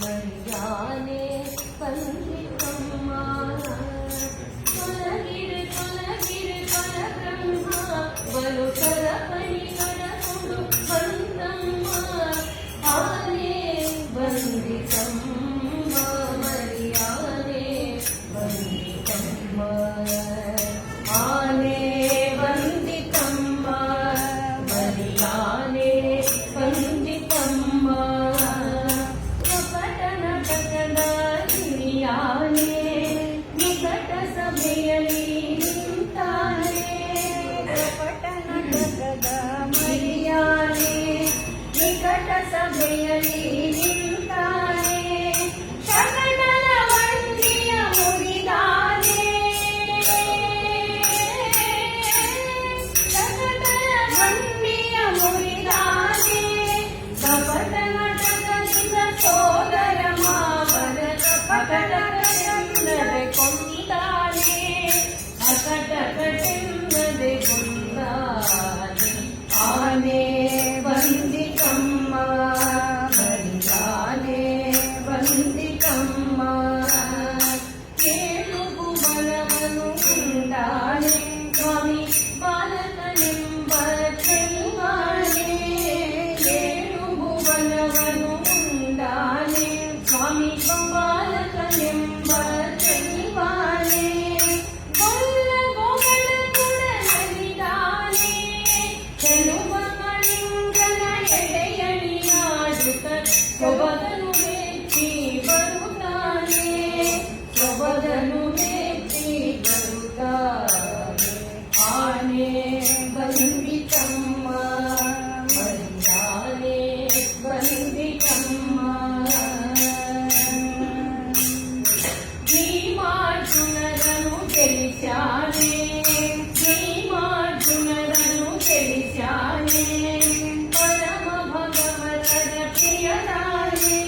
ಮರಿಯಾನೆ ಬಂದಿತಮ್ಮ ತೊಲಗಿರೆ ತೊಲಗಿರೆ ಪರಬ್ರಹ್ಮ ಬಲು ಸರಪಣಿಗಳನ್ನು ಬಂದಮ್ಮ ಆನೆ ಬಂದಿತಮ್ಮ ಮರಿಯಾನೆ ಬಂದಿತಮ್ಮ ಆನೆ ಬಂದಿತಮ್ಮ ಮರಿಯಾನೆ ಬಂದಿತಮ್ಮ ಕಪಟನ ಕಟದ ಹಿರಿಯಾನೆ ನಿಕಟ ಸಭೆಯಲ್ಲಿ ನಿಂತಾನೆ ಕಪಟನ ಕಟದ ಮರಿಯಾನೆ ನಿಕಟ ಸಭೆಯಲ್ಲಿ ನಿಂತಾನೆ ಶಕಟನ ವಂಡಿಯ ಮುರಿದಾನೆ ಶಕಟನ ವಂಡಿಯ ಮುರಿದಾನೆ ಕಪಟನ ಕಟದಿಂದ ಸೋದರ ಮಾವನ ಕಪಟಕಟೆಂದರೆ ಕೊಂದಾನೆ ಅಕಟಕಟೆಂದರೆ ಕೊಂದಾನೆ ಆನೆ ಬಂದಿತಮ್ಮ ಮರಿಯಾನೆ ಬಂದಿತಮ್ಮ ಕೇಳುಗು ಬಲವನು ಉಂಟಾನೆ ಸ್ವಾಮಿ ಬಾಲಕನೆಂಬ ಚೆಲುವಾನೆ ಕೇಳುಗು ಬಲವನು ಉಂಟಾನೆ ಸ್ವಾಮಿ ಬಾಲಕನೆಂಬ ಚೆಲುವಾನೆ ಗೊಲ್ಲ ಗೋಗಳ ಗುಣನಲಿದಾನೆ ಚೆಲುವ ಮಣಿಂಗನ ಎಡೆಯಣಿಯಾಡುತ್ತ ಸೊಬಗನು ಮೆಚ್ಚಿ ಬರುತ್ತಾನೆ ಸೊಬಗನು ಮೆಚ್ಚಿ ಬರುತ್ತಾನೆ ಆನೆ ಬಂದಿತಮ್ಮ ಮರಿಯಾನೆ ಬಂದಿತಮ್ಮ ಭೀಮಾರ್ಜುನರನು ಗೆಲಿಸ್ಯಾನೆ ಭೀಮಾರ್ಜುನರನು ಗೆಲಿಸ್ಯಾನೆ ಪರಮ ಭಗವತರ ಪ್ರಿಯನಾನೆ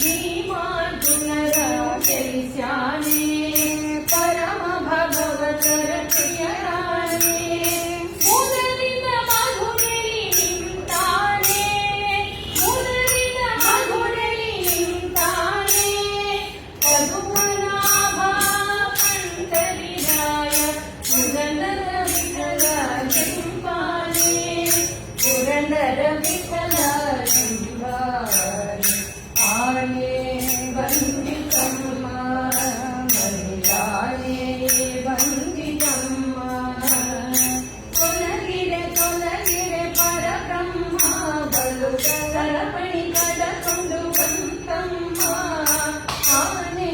ಭೀಮಾರ್ಜುನರನು ಗೆಲಿಸ್ಯಾನೆ ಪರಮ ಭಗವತರ ಪ್ರಿಯನಾನೆ ಮುದರಿದ ಮಧುರೆಲಿ ನಿಂತಾನೆ ಮುದರಿದ ಮಧುರೆಲಿ ನಿಂತಾನೆ ಪದುಮನಾಭ ಪಂಡರಿರಾಯ ಪುರಂದರ ವಿಠಲ ಕೆಂಪಾನೆ ಪುರಂದರ ವಿಠಲ ಕೆಂಪಾನೆ ಆನೆ ಬಂದಿತಮ್ಮ ಮರಿಯಾನೆ ಬಂದಿತಮ್ಮ ತೊಲಗಿರೆ ತೊಲಗಿರೆ ಪರಬ್ರಹ್ಮ ಬಲು ಸರಪಣಿ ಕಡಕೊಂಡು ಬಂತಮ್ಮ ಆನೆ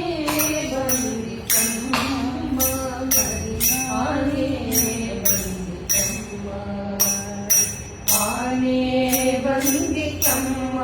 ಬಂದಿತಮ್ಮ ಮರಿಯಾನೆ ಬಂದಿತಮ್ಮ ಆನೆ ಬಂದಿತಮ್ಮ